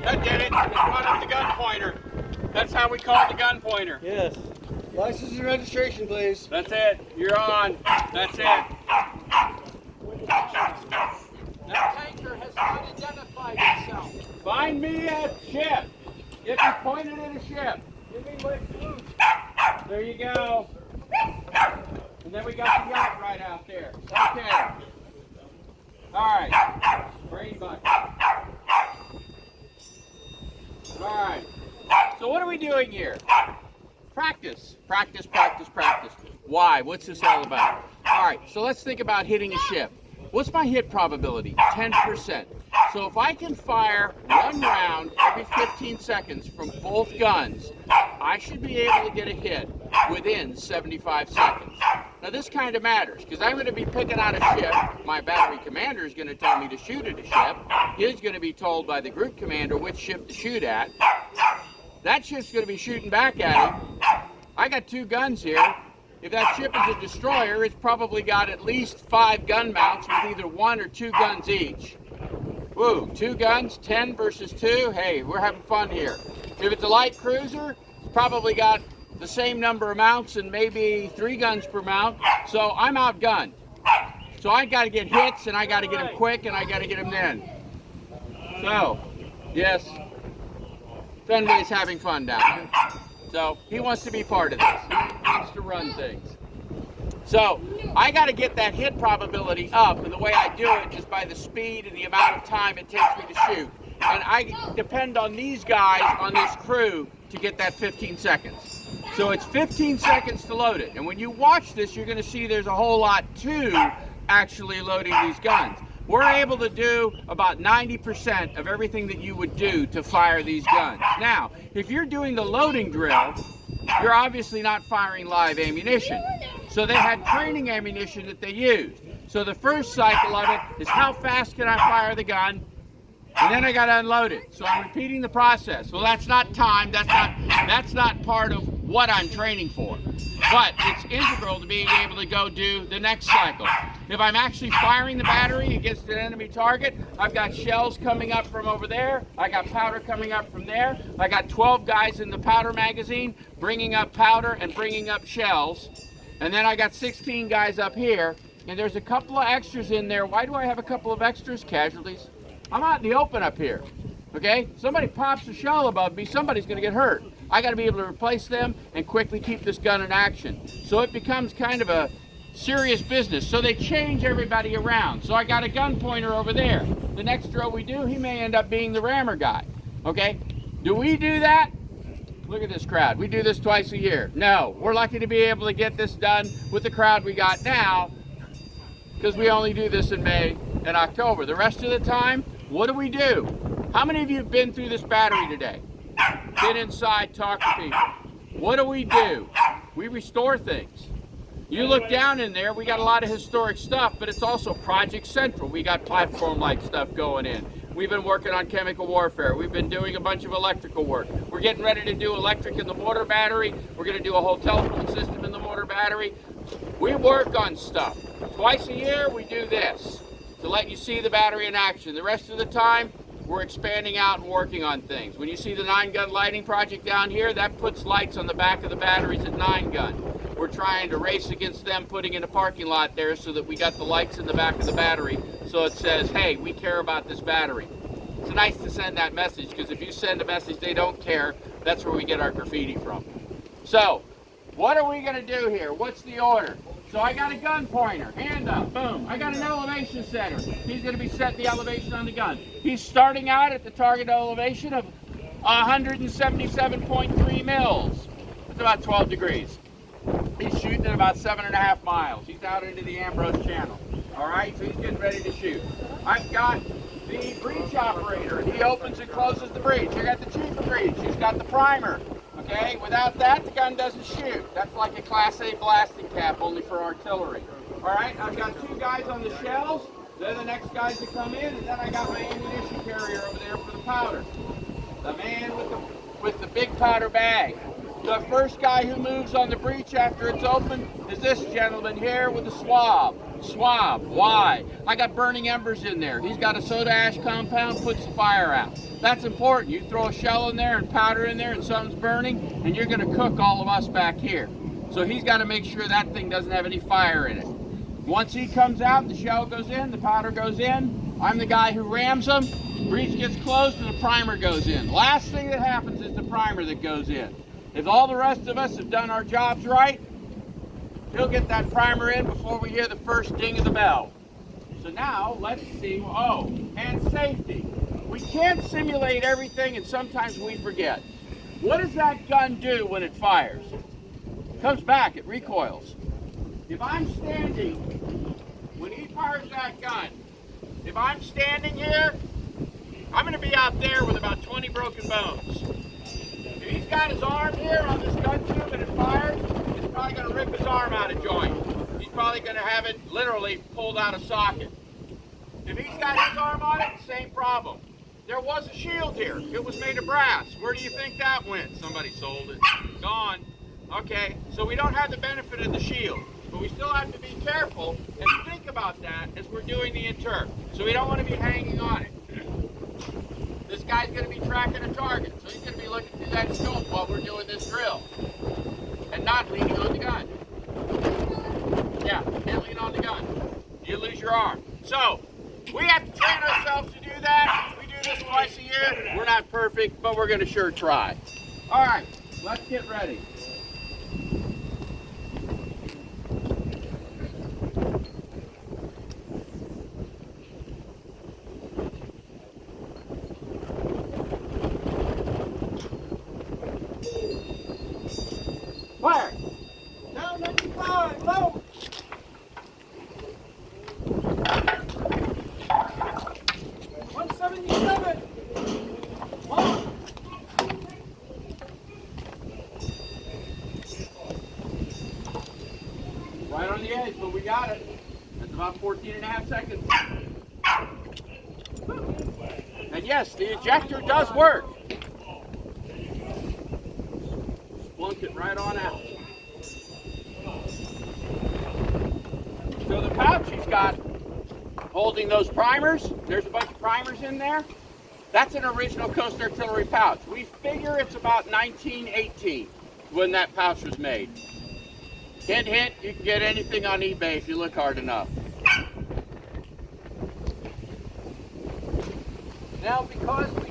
That did it. It brought up the gun pointer. That's how we call the gun pointer. Yes. License and registration, please. That's it. You're on. That's it. That tanker has not identified itself. Find me a ship. Get me pointed at a ship. Give me my flute. There you go. And then we got the yacht right out there. Okay. All right. Brady Buck. All right. So what are we doing here? Practice. Practice, practice, practice. Why? What's this all about? All right. So let's think about hitting a ship. What's my hit probability? 10%. So if I can fire one round every 15 seconds from both guns, I should be able to get a hit within 75 seconds. Now this kind of matters because I'm going to be picking out a ship. My battery commander is going to tell me to shoot at a ship. He's going to be told by the group commander which ship to shoot at. That ship's going to be shooting back at him. I got two guns here. If that ship is a destroyer, it's probably got at least 5 gun mounts with either 1 or 2 guns each. Woo, 2 guns, 10 versus 2. Hey, we're having fun here. If it's a light cruiser, it's probably got the same number of mounts and maybe 3 guns per mount. So I'm outgunned. So I got to get hits and I got to get them quick and I got to get them then. So, yes, Fenway's having fun down here. So he wants to be part of this. He wants to run things. So I got to get that hit probability up, and the way I do it is by the speed and the amount of time it takes me to shoot. And I depend on these guys on this crew to get that 15 seconds. So it's 15 seconds to load it. And when you watch this, you're going to see there's a whole lot to actually loading these guns. We're able to do about 90% of everything that you would do to fire these guns. Now, if you're doing the loading drill, you're obviously not firing live ammunition. So they had training ammunition that they used. So the first cycle of it is how fast can I fire the gun, and then I got to unload it. So I'm repeating the process. Well, that's not time. That's not part of what I'm training for. But it's integral to being able to go do the next cycle. If I'm actually firing the battery against an enemy target, I've got shells coming up from over there. I got powder coming up from there. I got 12 guys in the powder magazine bringing up powder and bringing up shells. And then I got 16 guys up here. And there's a couple of extras in there. Why do I have a couple of extras? Casualties. I'm out in the open up here. Okay? Somebody pops a shell above me, somebody's going to get hurt. I got to be able to replace them and quickly keep this gun in action. So it becomes kind of a serious business. So they change everybody around. So I got a gun pointer over there. The next drill we do, he may end up being the rammer guy. Okay? Do we do that? Look at this crowd. We do this twice a year. No, we're lucky to be able to get this done with the crowd we got now because we only do this in May and October. The rest of the time, what do we do? How many of you have been through this battery today? Been inside, talk to people. What do? We restore things. You look down in there, we got a lot of historic stuff, but it's also Project Central. We got platform-like stuff going in. We've been working on chemical warfare. We've been doing a bunch of electrical work. We're getting ready to do electric in the mortar battery. We're going to do a whole telephone system in the mortar battery. We work on stuff. Twice a year, we do this to let you see the battery in action. The rest of the time, we're expanding out and working on things. When you see the 9-gun lighting project down here, that puts lights on the back of the batteries at 9-gun. We're trying to race against them putting in a parking lot there so that we got the lights in the back of the battery so it says, hey, we care about this battery. It's nice to send that message because if you send a message they don't care, that's where we get our graffiti from. So, what are we going to do here? What's the order? So I got a gun pointer, hand up, boom. I got an elevation setter. He's going to be setting the elevation on the gun. He's starting out at the target elevation of 177.3 mils. That's about 12 degrees. He's shooting at about 7.5 miles. He's out into the Ambrose Channel. All right, so he's getting ready to shoot. I've got the breech operator. He opens and closes the breech. I got the chief of breech. He's got the primer. Okay, without that, the gun doesn't shoot. That's like a Class A blasting cap, only for artillery. All right, I've got 2 guys on the shells. They're the next guys to come in, and then I got my ammunition carrier over there for the powder. The man with the big powder bag. The first guy who moves on the breech after it's open is this gentleman here with the swab. Swab. Why? I got burning embers in there. He's got a soda ash compound, puts the fire out. That's important. You throw a shell in there and powder in there and something's burning, and you're going to cook all of us back here. So he's got to make sure that thing doesn't have any fire in it. Once he comes out, the shell goes in, the powder goes in. I'm the guy who rams them. Breech gets closed and the primer goes in. Last thing that happens is the primer that goes in. If all the rest of us have done our jobs right, he'll get that primer in before we hear the first ding of the bell. So now let's see, and safety. We can't simulate everything and sometimes we forget. What does that gun do when it fires? It comes back, it recoils. If I'm standing, when he fires that gun, if I'm standing here, I'm going to be out there with about 20 broken bones. If he's got his arm here on this gun tube and it fires, it's probably going to rip his arm out of joint. He's probably going to have it literally pulled out of socket. If he's got his arm on it, same problem. There was a shield here. It was made of brass. Where do you think that went? Somebody sold it. Gone. Okay, so we don't have the benefit of the shield. But we still have to be careful and think about that as we're doing the inter. So we don't want to be hanging on it. This guy's going to be tracking a target, so he's going to be looking through that scope while we're doing this drill. And not leaning on the gun. Yeah, can't lean on the gun. You lose your arm. So, we have to train ourselves to do that. We do this twice a year. We're not perfect, but we're going to sure try. All right, let's get ready. Fire! Down 95, low! Right on the edge, but we got it. That's about 14 and a half seconds. And yes, the ejector does work. Splunk it right on out. So the pouch he's got holding those primers, there's a bunch of primers in there. That's an original Coast Artillery pouch. We figure it's about 1918 when that pouch was made. Hint, hint, you can get anything on eBay if you look hard enough. Now, because we